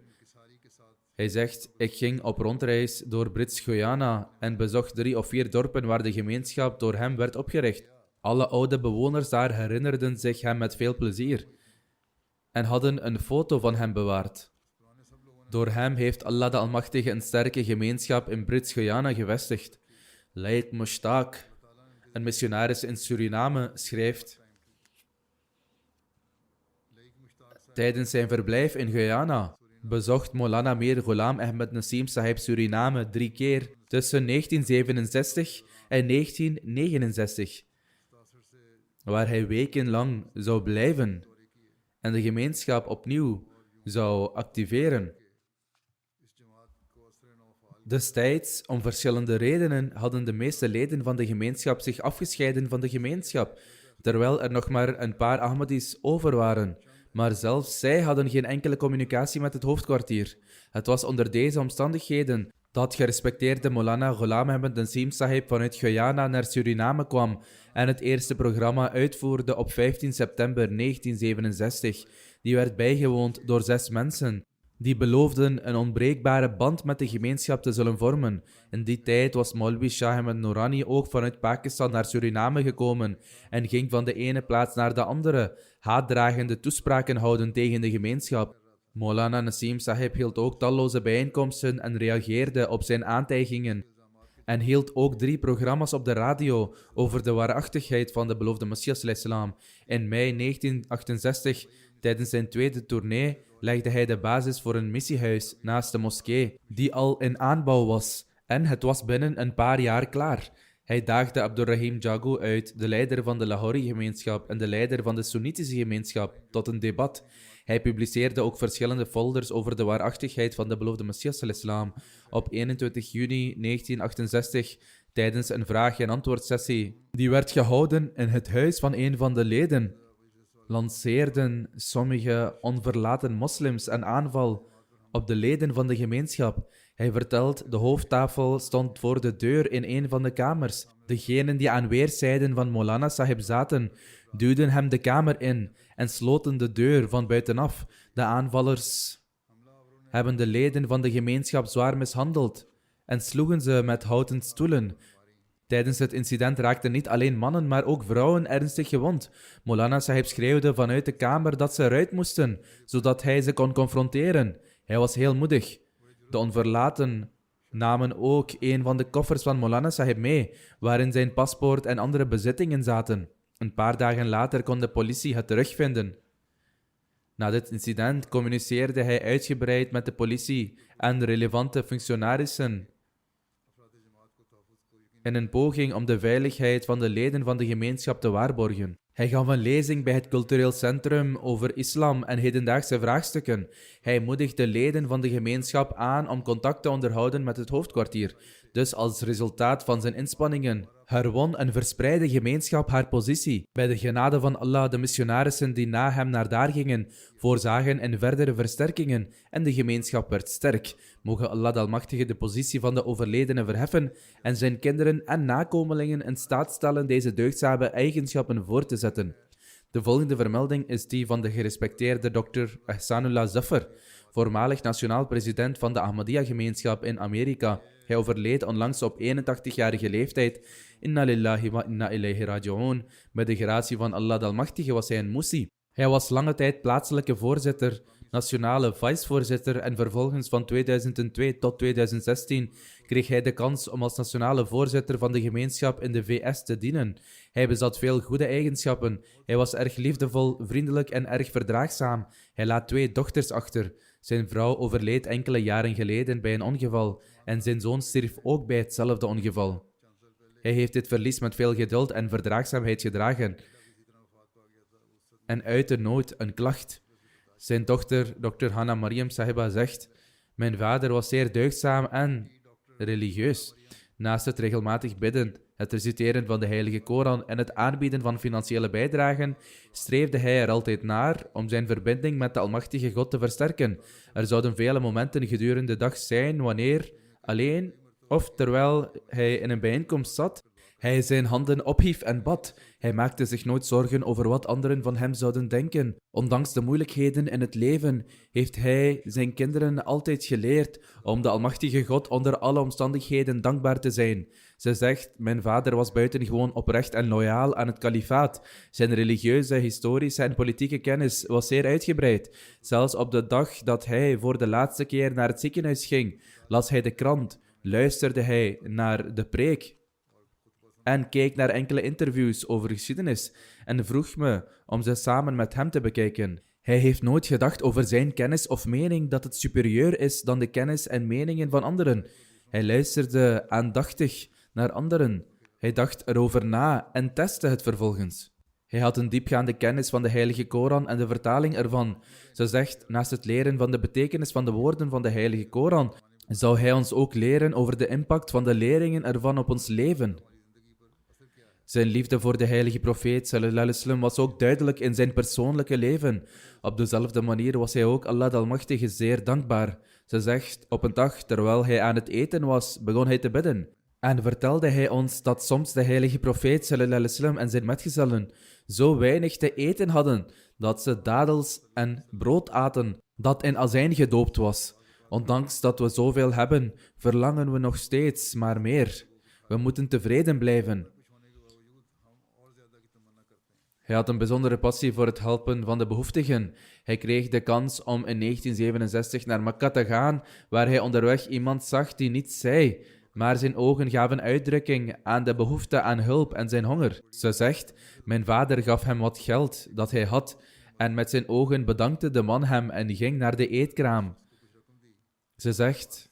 Hij zegt: ik ging op rondreis door Brits-Guyana en bezocht 3 of 4 dorpen waar de gemeenschap door hem werd opgericht. Alle oude bewoners daar herinnerden zich hem met veel plezier en hadden een foto van hem bewaard. Door hem heeft Allah de Almachtige een sterke gemeenschap in Brits-Guyana gevestigd. Laik Mushtaq, een missionaris in Suriname, schrijft: tijdens zijn verblijf in Guyana bezocht Maulana Mir Ghulam Ahmad Nasim Sahib Suriname 3 keer tussen 1967 en 1969, waar hij wekenlang zou blijven en de gemeenschap opnieuw zou activeren. Destijds, om verschillende redenen, hadden de meeste leden van de gemeenschap zich afgescheiden van de gemeenschap, terwijl er nog maar een paar Ahmadis over waren. Maar zelfs zij hadden geen enkele communicatie met het hoofdkwartier. Het was onder deze omstandigheden dat gerespecteerde Maulana Ghulam Ahmad Nasim Sahib vanuit Guyana naar Suriname kwam en het eerste programma uitvoerde op 15 september 1967. Die werd bijgewoond door 6 mensen die beloofden een onbreekbare band met de gemeenschap te zullen vormen. In die tijd was Maulvi Shah Ahmad Noorani ook vanuit Pakistan naar Suriname gekomen en ging van de ene plaats naar de andere, haatdragende toespraken houden tegen de gemeenschap. Maulana Nasim Sahib hield ook talloze bijeenkomsten en reageerde op zijn aantijgingen. En hield ook 3 programma's op de radio over de waarachtigheid van de beloofde Messias ﷺ. In mei 1968, tijdens zijn 2e tournee, legde hij de basis voor een missiehuis naast de moskee, die al in aanbouw was En het was binnen een paar jaar klaar. Hij daagde Abdurrahim Jagu uit, de leider van de Lahori-gemeenschap en de leider van de Soenitische gemeenschap, tot een debat. Hij publiceerde ook verschillende folders over de waarachtigheid van de beloofde Messias al-Islam. Op 21 juni 1968, tijdens een vraag- en antwoordsessie, die werd gehouden in het huis van een van de leden, lanceerden sommige onverlaten moslims een aanval op de leden van de gemeenschap. Hij vertelt, de hoofdtafel stond voor de deur in een van de kamers. Degenen die aan weerszijden van Maulana Sahib zaten, duwden hem de kamer in en sloten de deur van buitenaf. De aanvallers hebben de leden van de gemeenschap zwaar mishandeld en sloegen ze met houten stoelen. Tijdens het incident raakten niet alleen mannen, maar ook vrouwen ernstig gewond. Maulana Sahib schreeuwde vanuit de kamer dat ze eruit moesten, zodat hij ze kon confronteren. Hij was heel moedig. De onverlaten namen ook een van de koffers van Maulana Sahib mee, waarin zijn paspoort en andere bezittingen zaten. Een paar dagen later kon de politie het terugvinden. Na dit incident communiceerde hij uitgebreid met de politie en de relevante functionarissen in een poging om de veiligheid van de leden van de gemeenschap te waarborgen. Hij gaf een lezing bij het cultureel centrum over islam en hedendaagse vraagstukken. Hij moedigde leden van de gemeenschap aan om contact te onderhouden met het hoofdkwartier. Dus als resultaat van zijn inspanningen herwon een verspreide gemeenschap haar positie. Bij de genade van Allah, de missionarissen die na hem naar daar gingen, voorzagen in verdere versterkingen en de gemeenschap werd sterk. Mogen Allah de Almachtige de positie van de overledene verheffen en zijn kinderen en nakomelingen in staat stellen deze deugdzame eigenschappen voor te zetten. De volgende vermelding is die van de gerespecteerde Dr. Ehsanullah Zafar, voormalig nationaal president van de Ahmadiyya-gemeenschap in Amerika. Hij overleed onlangs op 81-jarige leeftijd. Inna lillahi wa inna ilayhi raji'un. Met de gratie van Allah de Almachtige was hij een Moesie. Hij was lange tijd plaatselijke voorzitter, nationale vicevoorzitter en vervolgens van 2002 tot 2016 kreeg hij de kans om als nationale voorzitter van de gemeenschap in de VS te dienen. Hij bezat veel goede eigenschappen. Hij was erg liefdevol, vriendelijk en erg verdraagzaam. Hij laat 2 dochters achter. Zijn vrouw overleed enkele jaren geleden bij een ongeval en zijn zoon stierf ook bij hetzelfde ongeval. Hij heeft dit verlies met veel geduld en verdraagzaamheid gedragen en uit de nood een klacht. Zijn dochter, Dr. Hana Mariam Sahiba, zegt: mijn vader was zeer deugdzaam en religieus. Naast het regelmatig bidden, het reciteren van de Heilige Koran en het aanbieden van financiële bijdragen, streefde hij er altijd naar om zijn verbinding met de Almachtige God te versterken. Er zouden vele momenten gedurende de dag zijn wanneer, alleen of terwijl hij in een bijeenkomst zat, hij zijn handen ophief en bad. Hij maakte zich nooit zorgen over wat anderen van hem zouden denken. Ondanks de moeilijkheden in het leven heeft hij zijn kinderen altijd geleerd om de Almachtige God onder alle omstandigheden dankbaar te zijn. Ze zegt: mijn vader was buitengewoon oprecht en loyaal aan het kalifaat. Zijn religieuze, historische en politieke kennis was zeer uitgebreid. Zelfs op de dag dat hij voor de laatste keer naar het ziekenhuis ging, las hij de krant, luisterde hij naar de preek en keek naar enkele interviews over geschiedenis en vroeg me om ze samen met hem te bekijken. Hij heeft nooit gedacht over zijn kennis of mening dat het superieur is dan de kennis en meningen van anderen. Hij luisterde aandachtig naar anderen. Hij dacht erover na en testte het vervolgens. Hij had een diepgaande kennis van de Heilige Koran en de vertaling ervan. Ze zegt, naast het leren van de betekenis van de woorden van de Heilige Koran, zou hij ons ook leren over de impact van de leringen ervan op ons leven. Zijn liefde voor de heilige profeet sallallahu alaihi wasallam was ook duidelijk in zijn persoonlijke leven. Op dezelfde manier was hij ook Allah de Almachtige zeer dankbaar. Ze zegt, op een dag terwijl hij aan het eten was, begon hij te bidden. En vertelde hij ons dat soms de heilige profeet sallallahu alaihi wasallam en zijn metgezellen zo weinig te eten hadden, dat ze dadels en brood aten dat in azijn gedoopt was. Ondanks dat we zoveel hebben, verlangen we nog steeds maar meer. We moeten tevreden blijven. Hij had een bijzondere passie voor het helpen van de behoeftigen. Hij kreeg de kans om in 1967 naar Mekka te gaan, waar hij onderweg iemand zag die niets zei, maar zijn ogen gaven uitdrukking aan de behoefte aan hulp en zijn honger. Ze zegt, mijn vader gaf hem wat geld dat hij had, en met zijn ogen bedankte de man hem en ging naar de eetkraam. Ze zegt,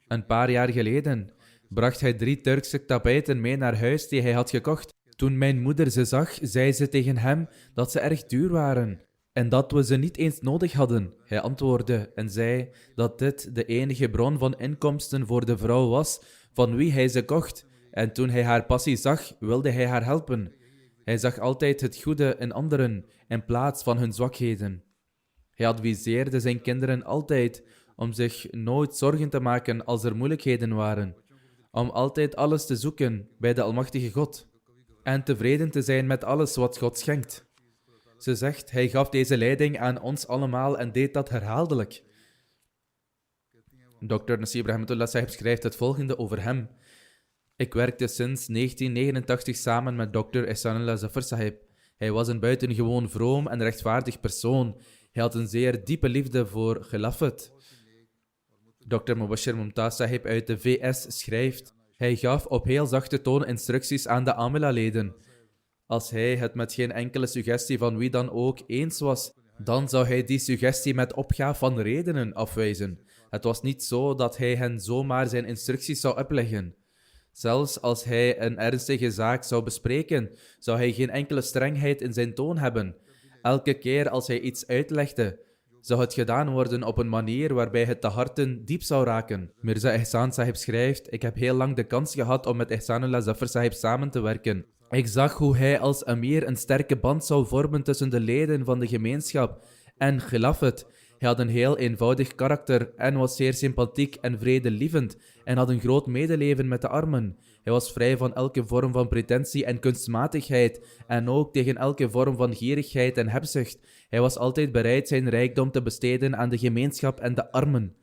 Een paar jaar geleden bracht hij 3 Turkse tapijten mee naar huis die hij had gekocht. Toen mijn moeder ze zag, zei ze tegen hem dat ze erg duur waren en dat we ze niet eens nodig hadden. Hij antwoordde en zei dat dit de enige bron van inkomsten voor de vrouw was van wie hij ze kocht. En toen hij haar passie zag, wilde hij haar helpen. Hij zag altijd het goede in anderen in plaats van hun zwakheden. Hij adviseerde zijn kinderen altijd om zich nooit zorgen te maken als er moeilijkheden waren, om altijd alles te zoeken bij de Almachtige God en tevreden te zijn met alles wat God schenkt. Ze zegt, hij gaf deze leiding aan ons allemaal en deed dat herhaaldelijk. Dr. Nasib Rahmatullah Sahib schrijft het volgende over hem. Ik werkte sinds 1989 samen met Dr. Ehsanullah Zafar Sahib. Hij was een buitengewoon vroom en rechtvaardig persoon. Hij had een zeer diepe liefde voor Khilafat. Dr. Mubashir Mumtaz Sahib uit de VS schrijft, hij gaf op heel zachte toon instructies aan de Amila-leden. Als hij het met geen enkele suggestie van wie dan ook eens was, dan zou hij die suggestie met opgaaf van redenen afwijzen. Het was niet zo dat hij hen zomaar zijn instructies zou opleggen. Zelfs als hij een ernstige zaak zou bespreken, zou hij geen enkele strengheid in zijn toon hebben. Elke keer als hij iets uitlegde, zou het gedaan worden op een manier waarbij het de harten diep zou raken. Mirza Ehsan Sahib schrijft, ik heb heel lang de kans gehad om met Ehsanullah Zafar Sahib samen te werken. Ik zag hoe hij als amir een sterke band zou vormen tussen de leden van de gemeenschap en Khilafat. Hij had een heel eenvoudig karakter en was zeer sympathiek en vredelievend en had een groot medeleven met de armen. Hij was vrij van elke vorm van pretentie en kunstmatigheid en ook tegen elke vorm van gierigheid en hebzucht. Hij was altijd bereid zijn rijkdom te besteden aan de gemeenschap en de armen.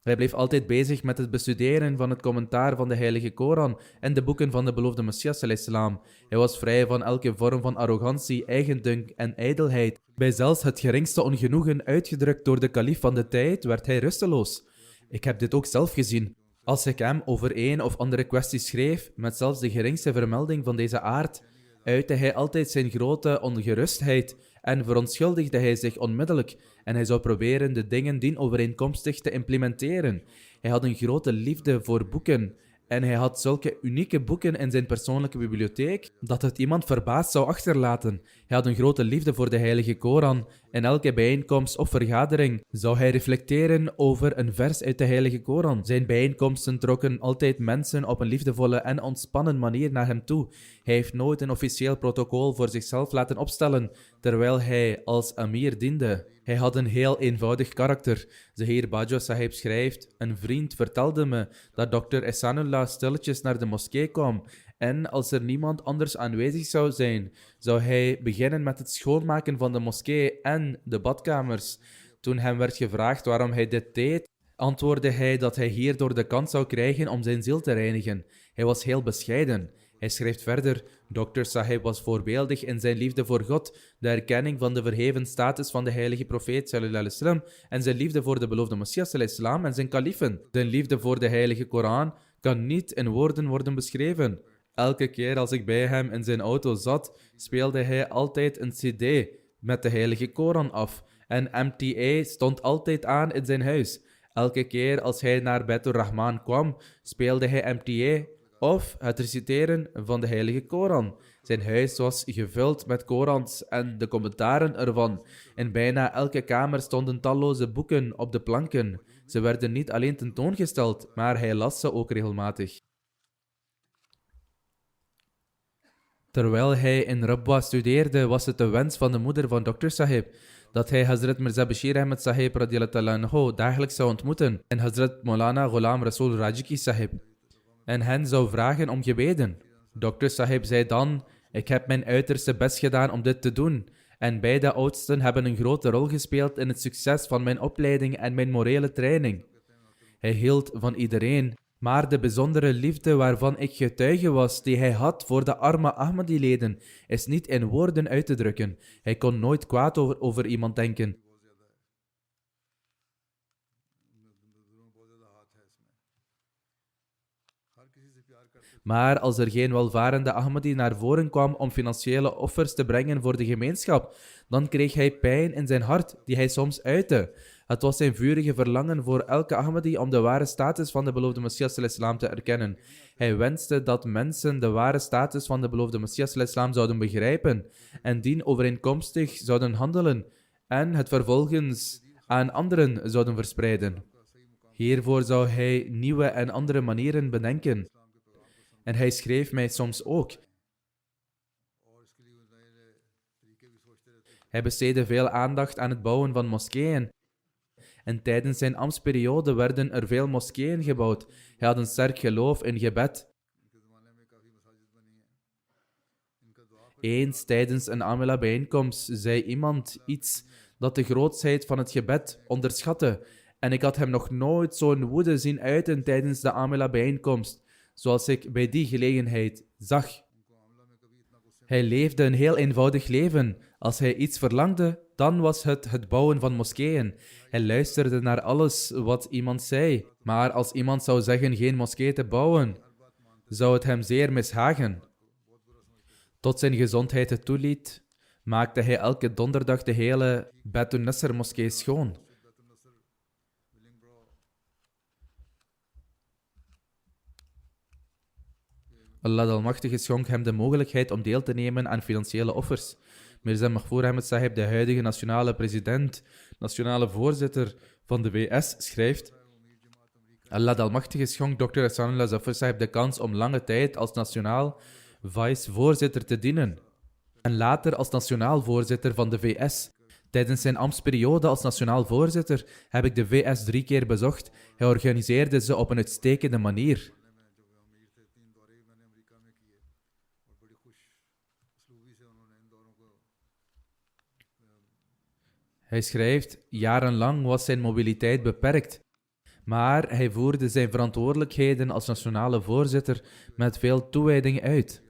Hij bleef altijd bezig met het bestuderen van het commentaar van de Heilige Koran en de boeken van de beloofde Messias alayhi salam. Hij was vrij van elke vorm van arrogantie, eigendunk en ijdelheid. Bij zelfs het geringste ongenoegen uitgedrukt door de kalif van de tijd werd hij rusteloos. Ik heb dit ook zelf gezien. Als ik hem over een of andere kwestie schreef, met zelfs de geringste vermelding van deze aard, uitte hij altijd zijn grote ongerustheid en verontschuldigde hij zich onmiddellijk en hij zou proberen de dingen dienovereenkomstig te implementeren. Hij had een grote liefde voor boeken en hij had zulke unieke boeken in zijn persoonlijke bibliotheek dat het iemand verbaasd zou achterlaten. Hij had een grote liefde voor de Heilige Koran. In elke bijeenkomst of vergadering zou hij reflecteren over een vers uit de Heilige Koran. Zijn bijeenkomsten trokken altijd mensen op een liefdevolle en ontspannen manier naar hem toe. Hij heeft nooit een officieel protocol voor zichzelf laten opstellen, terwijl hij als amir diende. Hij had een heel eenvoudig karakter. Zahir Bajo Sahib schrijft, een vriend vertelde me dat Dr. Ehsanullah stilletjes naar de moskee kwam en als er niemand anders aanwezig zou zijn, zou hij beginnen met het schoonmaken van de moskee en de badkamers. Toen hem werd gevraagd waarom hij dit deed, antwoordde hij dat hij hierdoor de kans zou krijgen om zijn ziel te reinigen. Hij was heel bescheiden. Hij schrijft verder, Dr. Sahib was voorbeeldig in zijn liefde voor God, de erkenning van de verheven status van de heilige profeet sallallahu alaihi wasallam en zijn liefde voor de beloofde Messias sallallahu alaihi wasallam en zijn kalifen. Zijn liefde voor de heilige Koran kan niet in woorden worden beschreven. Elke keer als ik bij hem in zijn auto zat, speelde hij altijd een cd met de heilige Koran af en MTA stond altijd aan in zijn huis. Elke keer als hij naar Baitur Rahman kwam, speelde hij MTA of het reciteren van de heilige Koran. Zijn huis was gevuld met Korans en de commentaren ervan. In bijna elke kamer stonden talloze boeken op de planken. Ze werden niet alleen tentoongesteld, maar hij las ze ook regelmatig. Terwijl hij in Rabwa studeerde, was het de wens van de moeder van Dr. Sahib dat hij Hazrat Mirza Bashir Ahmed Sahib radiyallahu anhu dagelijks zou ontmoeten en Hazrat Maulana Ghulam Rasul Rajiki Sahib en hen zou vragen om gebeden. Dr. Sahib zei dan, ik heb mijn uiterste best gedaan om dit te doen en beide oudsten hebben een grote rol gespeeld in het succes van mijn opleiding en mijn morele training. Hij hield van iedereen, maar de bijzondere liefde waarvan ik getuige was die hij had voor de arme Ahmadi-leden is niet in woorden uit te drukken. Hij kon nooit kwaad over iemand denken. Maar als er geen welvarende Ahmadi naar voren kwam om financiële offers te brengen voor de gemeenschap, dan kreeg hij pijn in zijn hart die hij soms uitte. Het was zijn vurige verlangen voor elke Ahmadi om de ware status van de beloofde Messias al-Islam te erkennen. Hij wenste dat mensen de ware status van de beloofde Messias al-Islam zouden begrijpen en dien overeenkomstig zouden handelen en het vervolgens aan anderen zouden verspreiden. Hiervoor zou hij nieuwe en andere manieren bedenken. En hij schreef mij soms ook. Hij besteedde veel aandacht aan het bouwen van moskeeën. En tijdens zijn ambtsperiode werden er veel moskeeën gebouwd. Hij had een sterk geloof in gebed. Eens tijdens een Amila-bijeenkomst zei iemand iets dat de grootsheid van het gebed onderschatte. En ik had hem nog nooit zo'n woede zien uiten tijdens de Amila-bijeenkomst, zoals ik bij die gelegenheid zag. Hij leefde een heel eenvoudig leven. Als hij iets verlangde, dan was het bouwen van moskeeën. Hij luisterde naar alles wat iemand zei. Maar als iemand zou zeggen geen moskee te bouwen, zou het hem zeer mishagen. Tot zijn gezondheid het toeliet, maakte hij elke donderdag de hele Batun Nasser moskee schoon. Allah de Almachtige schonk hem de mogelijkheid om deel te nemen aan financiële offers. Mirza Mahfour Ahmed Sahib, de huidige nationale president, nationale voorzitter van de WS, schrijft: Allah de Almachtige schonk Dr. Hassanullah Zafar Sahib de kans om lange tijd als nationaal vice-voorzitter te dienen. En later als nationaal voorzitter van de VS. Tijdens zijn ambtsperiode als nationaal voorzitter heb ik de VS 3 keer bezocht. Hij organiseerde ze op een uitstekende manier. Hij schrijft, jarenlang was zijn mobiliteit beperkt, maar hij voerde zijn verantwoordelijkheden als nationale voorzitter met veel toewijding uit.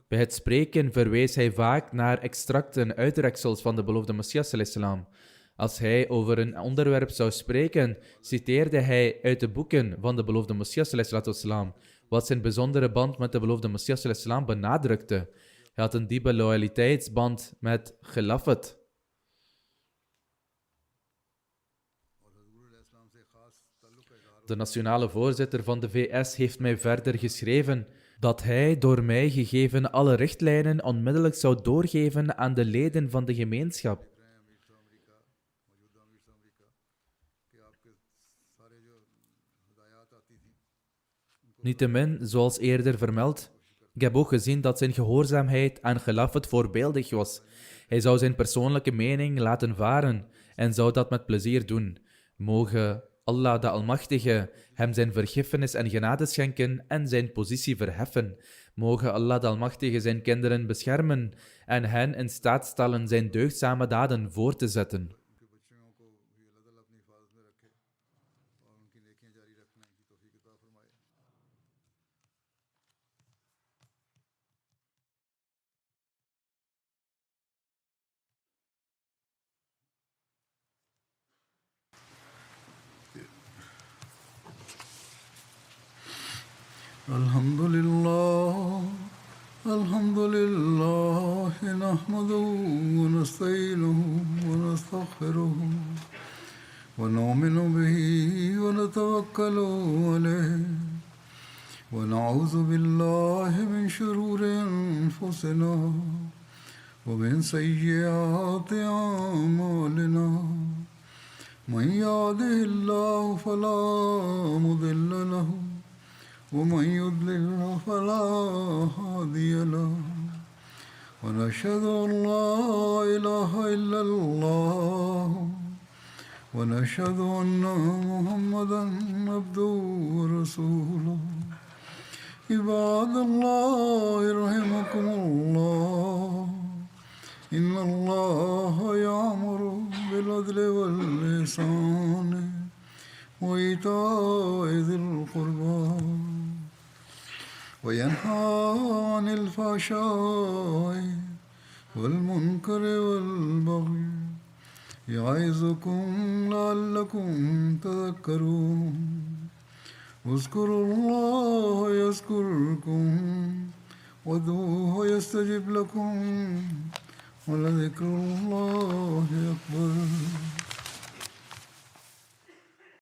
Bij het spreken verwees hij vaak naar extracten en uitreksels van de beloofde Messias al-Islam. Als hij over een onderwerp zou spreken, citeerde hij uit de boeken van de beloofde Messias al-Islam, wat zijn bijzondere band met de beloofde Messias al-Islam benadrukte. Hij had een diepe loyaliteitsband met Khilafat. De nationale voorzitter van de VS heeft mij verder geschreven dat hij door mij gegeven alle richtlijnen onmiddellijk zou doorgeven aan de leden van de gemeenschap. Niettemin, zoals eerder vermeld, ik heb ook gezien dat zijn gehoorzaamheid aan Khilafat voorbeeldig was. Hij zou zijn persoonlijke mening laten varen en zou dat met plezier doen. Mogen Allah de Almachtige hem zijn vergiffenis en genade schenken en zijn positie verheffen. Mogen Allah de Almachtige zijn kinderen beschermen en hen in staat stellen zijn deugdzame daden voor te zetten. الحمد لله نحمده ونستعينه ونستغفره ونؤمن به ونتوكل عليه ونعوذ بالله من شرور أنفسنا ومن سيئات أعمالنا من يهده الله فلا مضل له ومن يضلل فلا هادي له ونشهد أن لا إله إلا الله ونشهد أن محمدا عبده ورسوله عباد الله رحمكم الله إن الله يأمر بالعدل والإحسان وإيتاء ذي القربى وينهى عن الفحشاء والمنكر والبغي يعظكم لعلكم تذكرون اذكروا الله يذكركم وادعوه يستجب لكم ولذكر الله أكبر